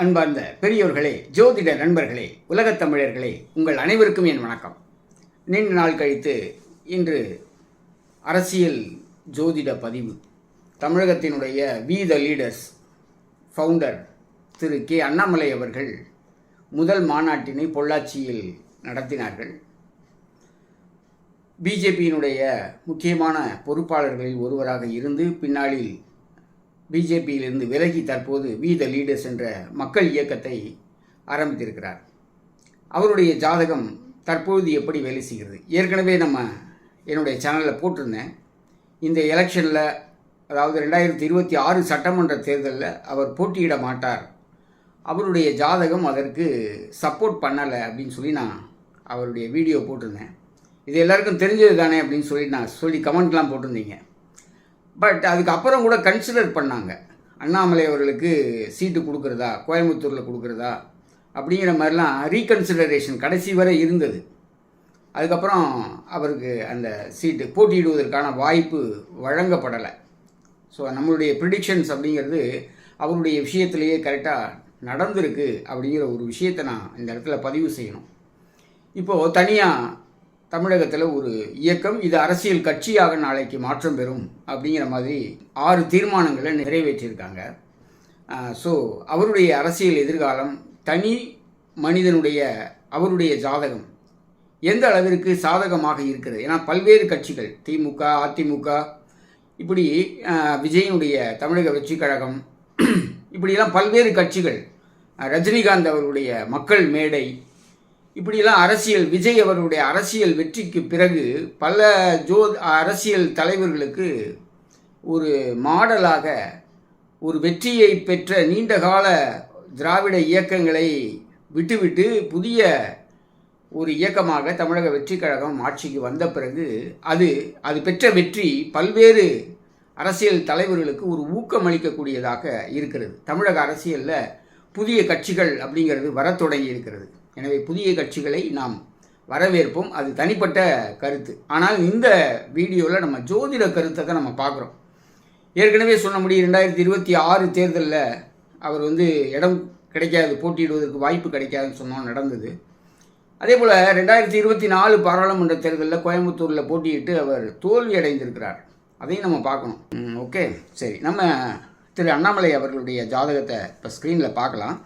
அன்பார்ந்த பெரியோர்களே, ஜோதிட நண்பர்களே, உலகத் தமிழர்களே, உங்கள் அனைவருக்கும் என் வணக்கம். நீண்ட நாள் கழித்து இன்று அரசியல் ஜோதிட பதிவு. தமிழகத்தினுடைய we the leaders founder Thiru K Annamalai அவர்கள் முதல் மாநாட்டினை பொள்ளாச்சியில் நடத்தினார்கள். பிஜேபியினுடைய முக்கியமான பொறுப்பாளர்களில் ஒருவராக இருந்து பின்னாளில் பிஜேபியிலிருந்து விலகி தற்போது வி த லீடர்ஸ் என்ற மக்கள் இயக்கத்தை ஆரம்பித்திருக்கிறார். அவருடைய ஜாதகம் தற்பொழுது எப்படி வேலை செய்கிறது? ஏற்கனவே என்னுடைய சேனலில் போட்டிருந்தேன். இந்த எலெக்ஷனில், அதாவது 2026 சட்டமன்ற தேர்தலில் அவர் போட்டியிட மாட்டார், அவருடைய ஜாதகம் அதற்கு சப்போர்ட் பண்ணலை அப்படின்னு சொல்லி நான் அவருடைய வீடியோ போட்டிருந்தேன். இது எல்லாருக்கும் தெரிஞ்சது தானே அப்படின்னு சொல்லி கமெண்ட்லாம் போட்டிருந்தீங்க. பட் அதுக்கப்புறம் கூட கன்சிடர் பண்ணாங்க, அண்ணாமலை அவர்களுக்கு சீட்டு கொடுக்குறதா, கோயம்புத்தூரில் கொடுக்குறதா அப்படிங்கிற மாதிரிலாம் ரீகன்சிடரேஷன் கடைசி வரை இருந்தது. அதுக்கப்புறம் அவருக்கு அந்த சீட்டு போட்டியிடுவதற்கான வாய்ப்பு வழங்கப்படலை. ஸோ நம்மளுடைய ப்ரிடிக்ஷன்ஸ் அப்படிங்கிறது அவருடைய விஷயத்திலேயே கரெக்டாக நடந்திருக்கு அப்படிங்கிற ஒரு விஷயத்தை நான் இந்த இடத்துல பதிவு செய்யணும். இப்போது தனியாக தமிழகத்தில் ஒரு இயக்கம், இது அரசியல் கட்சியாக நாளைக்கு மாற்றம் பெறும் அப்படிங்கிற மாதிரி 6 தீர்மானங்களை நிறைவேற்றியிருக்காங்க. ஸோ அவருடைய அரசியல் எதிர்காலம், தனி மனிதனுடைய அவருடைய ஜாதகம் எந்த அளவிற்கு சாதகமாக இருக்கிறது? ஏன்னா பல்வேறு கட்சிகள், திமுக, அதிமுக, இப்படி விஜயனுடைய தமிழக வெற்றி கழகம், இப்படியெல்லாம் பல்வேறு கட்சிகள், ரஜினிகாந்த் அவருடைய மக்கள் மேடை, இப்படியெல்லாம் அரசியல், விஜய் அவருடைய அரசியல் வெற்றிக்கு பிறகு பல அரசியல் தலைவர்களுக்கு ஒரு மாடலாக ஒரு வெற்றியை பெற்ற நீண்டகால திராவிட இயக்கங்களை விட்டுவிட்டு புதிய ஒரு இயக்கமாக தமிழக வெற்றி கழகம் ஆட்சிக்கு வந்த பிறகு அது பெற்ற வெற்றி பல்வேறு அரசியல் தலைவர்களுக்கு ஒரு ஊக்கமளிக்கக்கூடியதாக இருக்கிறது. தமிழக அரசியலில் புதிய கட்சிகள் அப்படிங்கிறது வரத் தொடங்கி இருக்கிறது. எனவே புதிய கட்சிகளை நாம் வரவேற்போம், அது தனிப்பட்ட கருத்து. ஆனால் இந்த வீடியோவில் நம்ம ஜோதிட கருத்தை தான் நம்ம பார்க்குறோம். ஏற்கனவே சொன்னபடி 2026 தேர்தலில் அவர் இடம் கிடைக்காது, போட்டியிடுவதற்கு வாய்ப்பு கிடைக்காதுன்னு சொன்னோம், நடந்தது. அதே போல் 2024 பாராளுமன்ற தேர்தலில் கோயம்புத்தூரில் போட்டியிட்டு அவர் தோல்வி அடைந்திருக்கிறார். அதையும் நம்ம பார்க்கணும். ஓகே, சரி, நம்ம திரு அண்ணாமலை அவர்களுடைய ஜாதகத்தை இப்போ ஸ்க்ரீனில் பார்க்கலாம்.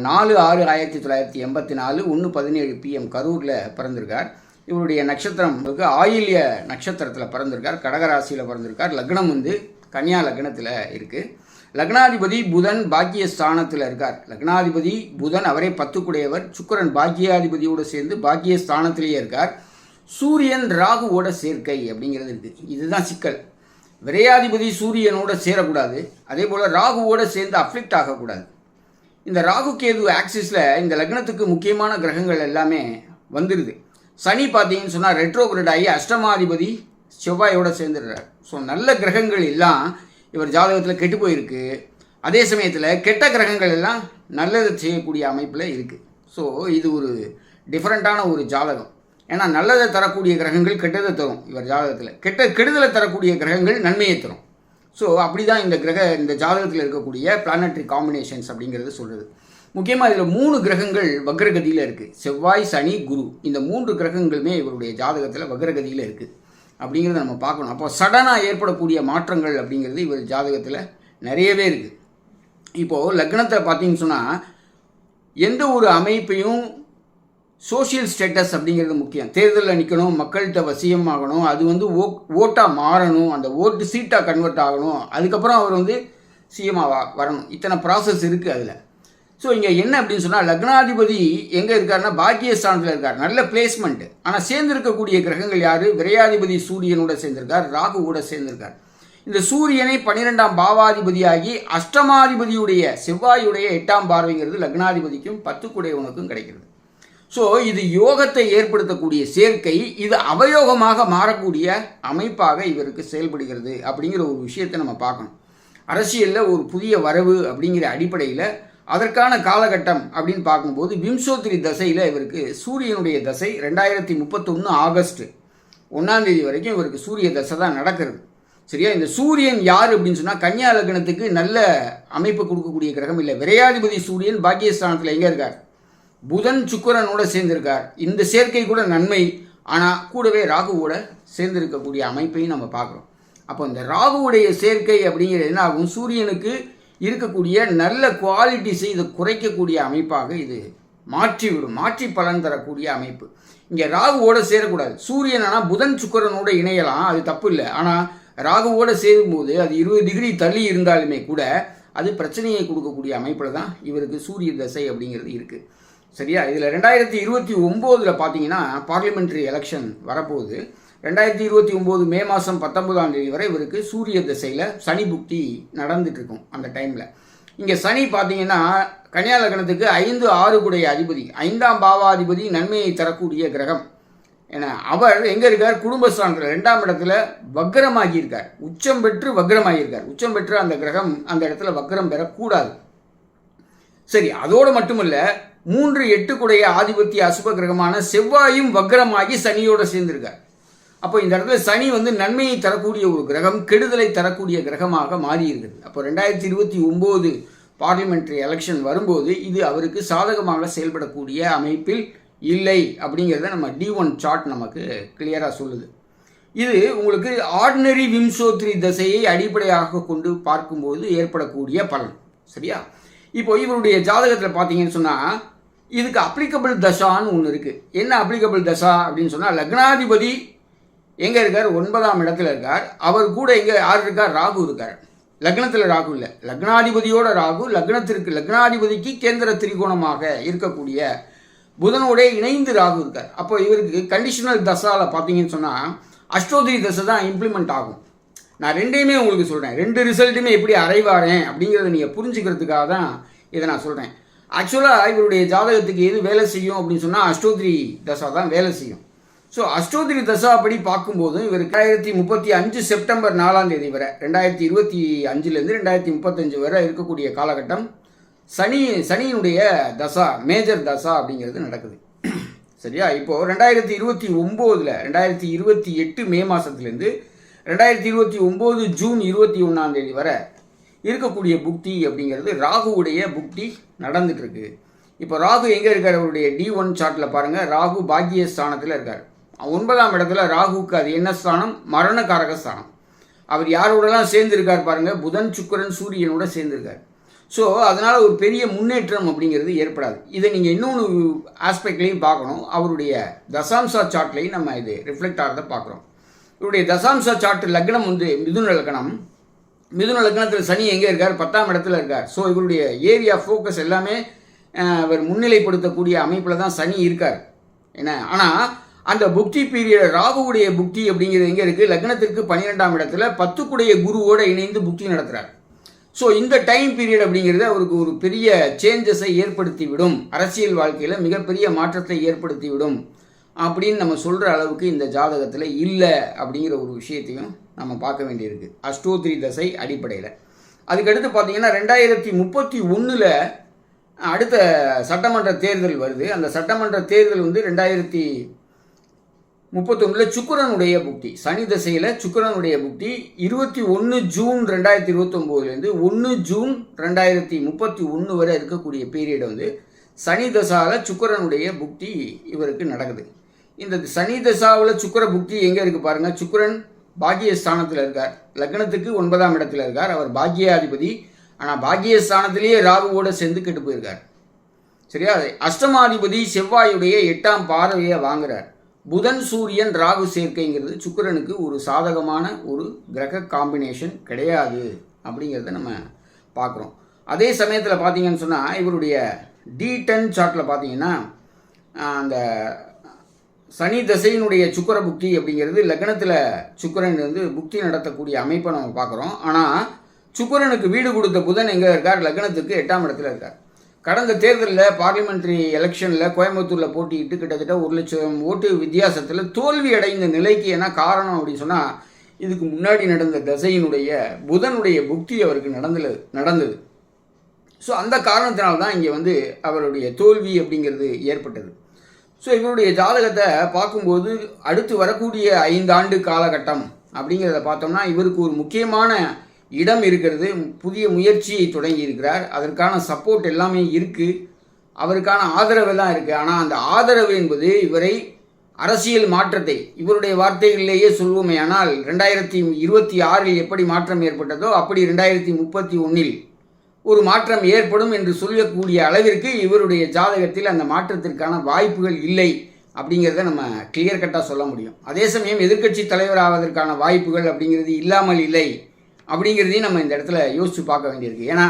4/6/1984 1:17 PM கரூரில் பிறந்திருக்கார். இவருடைய நட்சத்திரம் ஆயில்ய நட்சத்திரத்தில் பிறந்திருக்கார், கடகராசியில் பிறந்திருக்கார். லக்னம் கன்னியா லக்னத்தில் இருக்குது. லக்னாதிபதி புதன் பாக்கிய ஸ்தானத்தில் இருக்கார். லக்னாதிபதி புதன், அவரே 10 சுக்கிரன் பாக்கியாதிபதியோடு சேர்ந்து பாக்கிய ஸ்தானத்திலேயே இருக்கார். சூரியன் ராகுவோட சேர்க்கை அப்படிங்கிறது இருக்குது. இதுதான் சிக்கல். விரையாதிபதி சூரியனோட சேரக்கூடாது, அதே போல் ராகுவோட சேர்ந்து அஃப்ளிக்ட் ஆகக்கூடாது. இந்த ராகு கேது ஆக்சிஸில் இந்த லக்னத்துக்கு முக்கியமான கிரகங்கள் எல்லாமே வந்துடுது. சனி பார்த்தீங்கன்னு சொன்னால் ரெட்ரோகிரேட் ஆகி அஷ்டமாதிபதி செவ்வாயோடு சேர்ந்துடுறார். ஸோ நல்ல கிரகங்கள் எல்லாம் இவர் ஜாதகத்தில் கெட்டு போயிருக்கு. அதே சமயத்தில் கெட்ட கிரகங்கள் எல்லாம் நல்லதை செய்யக்கூடிய அமைப்பில் இருக்குது. ஸோ இது ஒரு டிஃப்ரெண்ட்டான ஒரு ஜாதகம். ஏன்னா நல்லதை தரக்கூடிய கிரகங்கள் கெட்டதை தரும் இவர் ஜாதகத்தில், கெடுதலை தரக்கூடிய கிரகங்கள் நன்மையை தரும். ஸோ அப்படி தான் இந்த ஜாதகத்தில் இருக்கக்கூடிய பிளானட்டரி காம்பினேஷன்ஸ் அப்படிங்கிறது சொல்கிறது. முக்கியமாக இதில் 3 கிரகங்கள் வக்ரகதியில் இருக்குது. செவ்வாய், சனி, குரு, இந்த 3 கிரகங்களுமே இவருடைய ஜாதகத்தில் வக்ரகதியில் இருக்குது அப்படிங்கிறத நம்ம பார்க்கணும். அப்போ சடனாக ஏற்படக்கூடிய மாற்றங்கள் அப்படிங்கிறது இவர் ஜாதகத்தில் நிறையவே இருக்குது. இப்போது லக்னத்தை பார்த்தீங்கன்னு சொன்னால் எந்த ஒரு அமைப்பையும் சோஷியல் ஸ்டேட்டஸ் அப்படிங்கிறது முக்கியம். தேர்தலில் நிற்கணும், மக்கள்கிட்ட வசியம் ஆகணும், அது ஓட்டாக மாறணும், அந்த ஓட்டு சீட்டாக கன்வெர்ட் ஆகணும், அதுக்கப்புறம் அவர் சிஎம்மாக வரணும். இத்தனை ப்ராசஸ் இருக்குது அதில். ஸோ இங்கே என்ன அப்படின்னு சொன்னால், லக்னாதிபதி எங்கே இருக்காருன்னா பாக்கியஸ்தானத்தில் இருக்கார், நல்ல பிளேஸ்மெண்ட்டு. ஆனால் சேர்ந்திருக்கக்கூடிய கிரகங்கள் யார்? விரையாதிபதி சூரியனோட சேர்ந்திருக்கார், ராகுவோட சேர்ந்திருக்கார். இந்த சூரியனை 12ஆம் பாவாதிபதியாகி அஷ்டமாதிபதியுடைய செவ்வாயுடைய 8ஆம் பார்வைங்கிறது லக்னாதிபதிக்கும் 10 கிடைக்கிறது. ஸோ இது யோகத்தை ஏற்படுத்தக்கூடிய சேர்க்கை, இது அவயோகமாக மாறக்கூடிய அமைப்பாக இவருக்கு செயல்படுகிறது அப்படிங்கிற ஒரு விஷயத்தை நம்ம பார்க்கணும். அரசியலில் ஒரு புதிய வரவு அப்படிங்கிற அடிப்படையில் அதற்கான காலகட்டம் அப்படின்னு பார்க்கும்போது விம்சோத்திரி தசையில் இவருக்கு சூரியனுடைய தசை 2031 ஆகஸ்ட் 1 வரைக்கும் இவருக்கு சூரிய தசை தான் நடக்கிறது. சரியா? இந்த சூரியன் யார் அப்படின்னு சொன்னால் கன்னியா லக்னத்துக்கு நல்ல அமைப்பு கொடுக்கக்கூடிய கிரகம் இல்லை. விரையாதிபதி சூரியன் பாக்கியஸ்தானத்தில் எங்கே இருக்கார்? புதன் சுக்கிரனோட சேர்ந்திருக்கார். இந்த சேர்க்கை கூட நன்மை. ஆனால் கூடவே ராகுவோட சேர்ந்திருக்கக்கூடிய அமைப்பையும் நம்ம பார்க்குறோம். அப்போ இந்த ராகுவுடைய சேர்க்கை அப்படிங்கிறது என்ன ஆகும்? சூரியனுக்கு இருக்கக்கூடிய நல்ல குவாலிட்டிஸை இதை குறைக்கக்கூடிய அமைப்பாக இது மாற்றிவிடும். மாற்றி பலன் தரக்கூடிய அமைப்பு. இங்கே ராகுவோட சேரக்கூடாது. சூரியன் ஆனால் புதன் சுக்கிரனோட இணையலாம், அது தப்பு இல்லை. ஆனால் ராகுவோட சேரும்போது அது 20 டிகிரி தள்ளி இருந்தாலுமே கூட அது பிரச்சனையை கொடுக்கக்கூடிய அமைப்பில் தான் இவருக்கு சூரிய தசை அப்படிங்கிறது இருக்குது. சரியா? இதில் 2029 பார்த்தீங்கன்னா பார்லிமெண்ட்ரி எலெக்ஷன் வரப்போகுது. 2029 மே மாதம் 19ஆம் தேதி வரை இவருக்கு சூரிய திசையில் சனி புக்தி நடந்துட்டு இருக்கும். அந்த டைமில் இங்கே சனி பார்த்தீங்கன்னா கன்னியா லக்னத்துக்கு 5, 6 கூடைய அதிபதி, 5ஆம் பாவாதிபதி, நன்மையை தரக்கூடிய கிரகம். ஏன்னா அவர் எங்கே இருக்கார்? குடும்பஸ்தானத்தில் 2ஆம் இடத்துல வக்ரமாகி இருக்கார். உச்சம் பெற்று வக்ரமாகியிருக்கார். உச்சம் பெற்று அந்த கிரகம் அந்த இடத்துல வக்ரம் பெறக்கூடாது. சரி, அதோடு மட்டுமல்ல 3, 8 கூடைய ஆதிபத்திய அசுப கிரகமான செவ்வாயும் வக்ரமாகி சனியோட சேர்ந்திருக்கார். அப்போ இந்த இடத்துல சனி நன்மையை தரக்கூடிய ஒரு கிரகம், கெடுதலை தரக்கூடிய கிரகமாக மாறி இருக்குது. அப்போ 2029 பார்லிமெண்ட்ரி எலெக்ஷன் வரும்போது இது அவருக்கு சாதகமாக செயல்படக்கூடிய அமைப்பில் இல்லை அப்படிங்கிறத நம்ம D1 சார்ட் நமக்கு கிளியராக சொல்லுது. இது உங்களுக்கு ஆர்டினரி விம்சோத்ரி தசையை அடிப்படையாக கொண்டு பார்க்கும்போது ஏற்படக்கூடிய பலன். சரியா? இப்போ இவருடைய ஜாதகத்தில் பார்த்தீங்கன்னு சொன்னால் இதுக்கு அப்ளிகபிள் தசான்னு ஒன்று இருக்குது. என்ன அப்ளிகபிள் தசா அப்படின்னு சொன்னால் லக்னாதிபதி எங்கே இருக்கார்? 9ஆம் இடத்துல இருக்கார். அவர் கூட எங்கே யார் இருக்கார்? ராகு இருக்கார். லக்னத்தில் ராகு இல்லை, லக்னாதிபதியோட ராகு. லக்னாதிபதிக்கு கேந்திர திரிகோணமாக இருக்கக்கூடிய புதனோட இணைந்து ராகு இருக்கார். அப்போ இவருக்கு கண்டிஷனல் தசாவில் பார்த்தீங்கன்னு சொன்னால் அஷ்டோதிரி தசை தான் இம்ப்ளிமெண்ட் ஆகும். நான் ரெண்டையுமே உங்களுக்கு சொல்கிறேன். 2 ரிசல்ட்டுமே எப்படி அரைவாரேன் அப்படிங்கிறத நீங்கள் புரிஞ்சுக்கிறதுக்காக தான் இதை நான் சொல்கிறேன். ஆக்சுவலாக இவருடைய ஜாதகத்துக்கு எது வேலை செய்யும் அப்படின்னு சொன்னால் அஷ்டோதிரி தசா தான் வேலை செய்யும். ஸோ அஷ்டோதிரி தசா அப்படி பார்க்கும்போது இவர் 2035 செப்டம்பர் 4ஆம் தேதி வரை 2025லேருந்து 2035 வரை இருக்கக்கூடிய காலகட்டம் சனியினுடைய தசா, மேஜர் தசா அப்படிங்கிறது நடக்குது. சரியா? இப்போது 2029 2028 மே மாதத்துலேருந்து 2029 ஜூன் 21ஆம் தேதி வரை இருக்கக்கூடிய புக்தி அப்படிங்கிறது ராகுவுடைய புக்தி நடந்துட்டுருக்கு. இப்போ ராகு எங்கே இருக்கார்? அவருடைய D1 சார்ட்டில் பாருங்கள். ராகு பாக்கிய ஸ்தானத்தில் இருக்கார். 9ஆம் இடத்துல ராகுக்கு அது என்ன ஸ்தானம்? மரணகாரக ஸ்தானம். அவர் யாரோடலாம் சேர்ந்துருக்கார் பாருங்கள்? புதன் சுக்கிரன் சூரியனோட சேர்ந்துருக்கார். ஸோ அதனால் ஒரு பெரிய முன்னேற்றம் அப்படிங்கிறது ஏற்படாது. இதை நீங்கள் இன்னொன்று ஆஸ்பெக்ட்லேயும் பார்க்கணும். அவருடைய தசாம்சா சார்ட்லேயும் நம்ம இது ரிஃப்ளெக்ட் ஆகிறத பார்க்குறோம். இவருடைய தசாம்சா சார்ட் லக்னம் மிதுன லக்னம். மிதுன லக்னத்தில் சனி எங்கே இருக்கார்? 10ஆம் இடத்துல இருக்கார். ஸோ இவருடைய ஏரியா ஃபோக்கஸ் எல்லாமே அவர் முன்னிலைப்படுத்தக்கூடிய அமைப்பில் தான் சனி இருக்கார். என்ன ஆனால் அந்த புக்தி பீரியட் ராகுவுடைய புக்தி அப்படிங்கிறது எங்கே இருக்குது? லக்னத்திற்கு 12ஆம் இடத்துல 10 கூடைய குருவோடு இணைந்து புக்தி நடத்துகிறார். ஸோ இந்த டைம் பீரியட் அப்படிங்கிறது அவருக்கு ஒரு பெரிய சேஞ்சஸை ஏற்படுத்திவிடும். அரசியல் வாழ்க்கையில் மிகப்பெரிய மாற்றத்தை ஏற்படுத்திவிடும் அப்படின்னு நம்ம சொல்கிற அளவுக்கு இந்த ஜாதகத்தில் இல்லை அப்படிங்கிற ஒரு விஷயத்தையும் நம்ம பார்க்க வேண்டியிருக்கு அஷ்டோத்திரி தசை அடிப்படையில். அதுக்கடுத்து பார்த்தீங்கன்னா 2031 அடுத்த சட்டமன்ற தேர்தல் வருது. அந்த சட்டமன்ற தேர்தல் 2031 சுக்கிரனுடைய புக்தி, சனி தசையில் சுக்கிரனுடைய புக்தி 21 ஜூன் 2029 1 ஜூன் 2031 வரை இருக்கக்கூடிய பீரியட் சனி தசாவில் சுக்கிரனுடைய புக்தி இவருக்கு நடக்குது. இந்த சனி தசாவில் சுக்கிர புக்தி எங்கே இருக்குது பாருங்கள்? சுக்கிரன் பாக்கிய ஸ்தானத்தில் இருக்கார். லக்னத்துக்கு 9ஆம் இடத்துல இருக்கார். அவர் பாக்கியாதிபதி. ஆனால் பாக்கிய ஸ்தானத்திலேயே ராகுவோடு சேர்ந்து கெட்டு போயிருக்கார். சரியா? அஷ்டமாதிபதி செவ்வாயுடைய 8ஆம் பார்வையை வாங்குறார். புதன் சூரியன் ராகு சேர்க்கைங்கிறது சுக்கிரனுக்கு ஒரு சாதகமான ஒரு கிரக காம்பினேஷன் கிடையாது அப்படிங்கிறத நம்ம பார்க்குறோம். அதே சமயத்தில் பார்த்தீங்கன்னு சொன்னால் இவருடைய D10 சார்ட்டில் பார்த்தீங்கன்னா அந்த சனி தசையினுடைய சுக்கிர புக்தி அப்படிங்கிறது லக்னத்தில் சுக்கிரன் புக்தி நடத்தக்கூடிய அமைப்பை நம்ம பார்க்குறோம். ஆனால் சுக்கிரனுக்கு வீடு கொடுத்த புதன் எங்கே இருக்கார்? லக்னத்துக்கு 8ஆம் இடத்துல இருக்கார். கடந்த தேர்தலில் பார்லிமெண்ட்ரி எலெக்ஷனில் கோயம்புத்தூரில் போட்டியிட்டு கிட்டத்தட்ட 1 லட்சம் ஓட்டு வித்தியாசத்தில் தோல்வி அடைந்த நிலைக்கு என்ன காரணம் அப்படின்னு சொன்னால் இதுக்கு முன்னாடி நடந்த தசையினுடைய புதனுடைய புக்தி அவருக்கு நடந்தது. ஸோ அந்த காரணத்தினால்தான் இங்கே அவருடைய தோல்வி அப்படிங்கிறது ஏற்பட்டது. ஸோ இவருடைய ஜாதகத்தை பார்க்கும்போது அடுத்து வரக்கூடிய 5 ஆண்டு காலகட்டம் அப்படிங்கிறத பார்த்தோம்னா இவருக்கு ஒரு முக்கியமான இடம் இருக்கிறது. புதிய முயற்சியை தொடங்கி இருக்கிறார். அதற்கான சப்போர்ட் எல்லாமே இருக்குது, அவருக்கான ஆதரவெல்லாம் இருக்குது. ஆனால் அந்த ஆதரவு என்பது இவரை அரசியல் மாற்றத்தை, இவருடைய வார்த்தைகளிலேயே சொல்வோமே ஆனால் 2026 எப்படி மாற்றம் ஏற்பட்டதோ அப்படி 2031 ஒரு மாற்றம் ஏற்படும் என்று சொல்லக்கூடிய அளவிற்கு இவருடைய ஜாதகத்தில் அந்த மாற்றத்திற்கான வாய்ப்புகள் இல்லை அப்படிங்கிறத நம்ம கிளியர் கட்டாக சொல்ல முடியும். அதே சமயம் எதிர்க்கட்சி தலைவர் ஆவதற்கான வாய்ப்புகள் அப்படிங்கிறது இல்லாமல் இல்லை அப்படிங்கிறதையும் நம்ம இந்த இடத்துல யோசித்து பார்க்க வேண்டியிருக்கு. ஏன்னா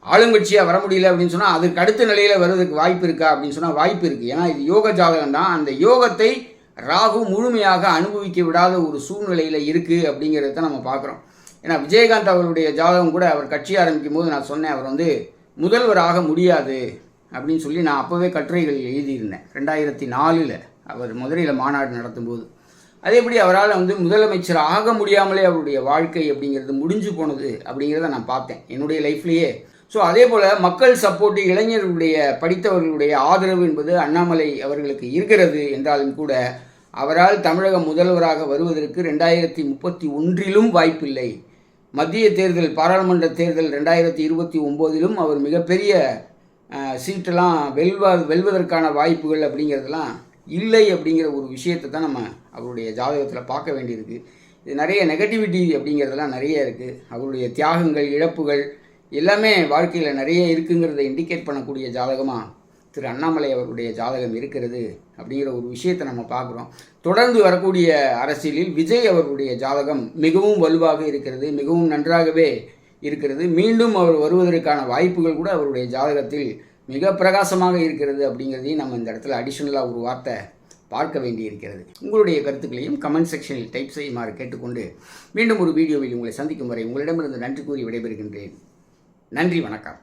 ஆளுங்கட்சியாக வர முடியல அப்படின்னு சொன்னால் அதுக்கு அடுத்த நிலையில் வருவதற்கு வாய்ப்பு இருக்கா அப்படின்னு சொன்னால் வாய்ப்பு இருக்குது. ஏன்னா இது யோக ஜாதகம் தான். அந்த யோகத்தை ராகு முழுமையாக அனுபவிக்க விடாத ஒரு சூழ்நிலையில் இருக்குது அப்படிங்கிறத நம்ம பார்க்குறோம். ஏன்னா விஜயகாந்த் அவருடைய ஜாதகம் கூட அவர் கட்சி ஆரம்பிக்கும் போது நான் சொன்னேன், அவர் முதல்வராக முடியாது அப்படின்னு சொல்லி நான் அப்போவே கட்டுரைகள் எழுதியிருந்தேன். 2004 அவர் மதுரையில் மாநாடு நடத்தும்போது. அதேபடி அவரால் முதலமைச்சர் ஆக முடியாமலே அவருடைய வாழ்க்கை அப்படிங்கிறது முடிஞ்சு போனது அப்படிங்கிறத நான் பார்த்தேன் என்னுடைய லைஃப்லேயே. ஸோ அதே போல் மக்கள் சப்போர்ட்டு, இளைஞர்களுடைய படித்தவர்களுடைய ஆதரவு என்பது அண்ணாமலை அவர்களுக்கு இருக்கிறது என்றாலும் கூட அவரால் தமிழக முதல்வராக வருவதற்கு 2031 வாய்ப்பில்லை. மத்திய தேர்தல், பாராளுமன்ற தேர்தல் 2029 அவர் மிகப்பெரிய சீட்டெல்லாம் வெல்வதற்கான வாய்ப்புகள் அப்படிங்கிறதெல்லாம் இல்லை அப்படிங்கிற ஒரு விஷயத்தை தான் நம்ம அவருடைய ஜாதகத்தில் பார்க்க வேண்டியிருக்கு. இது நிறைய நெகட்டிவிட்டி அப்படிங்கிறதெல்லாம் நிறைய இருக்குது. அவருடைய தியாகங்கள், இழப்புகள் எல்லாமே வாழ்க்கையில் நிறைய இருக்குங்கிறத இண்டிகேட் பண்ணக்கூடிய ஜாதகமாக திரு அண்ணாமலை அவருடைய ஜாதகம் இருக்கிறது அப்படிங்கிற ஒரு விஷயத்தை நம்ம பார்க்குறோம். தொடர்ந்து வரக்கூடிய அரசியலில் விஜய் அவருடைய ஜாதகம் மிகவும் வலுவாக இருக்கிறது, மிகவும் நன்றாகவே இருக்கிறது. மீண்டும் அவர் வருவதற்கான வாய்ப்புகள் கூட அவருடைய ஜாதகத்தில் மிக பிரகாசமாக இருக்கிறது அப்படிங்கிறதையும் நம்ம இந்த இடத்துல அடிஷ்னலாக ஒரு வார்த்தை பார்க்க வேண்டியிருக்கிறது. உங்களுடைய கருத்துக்களையும் கமெண்ட் செக்ஷனில் டைப் செய்யுமாறு கேட்டுக்கொண்டு மீண்டும் ஒரு வீடியோவில் உங்களை சந்திக்கும் வரை உங்களிடமிருந்து நன்றி கூறி விடைபெறுகின்றேன். நன்றி, வணக்கம்.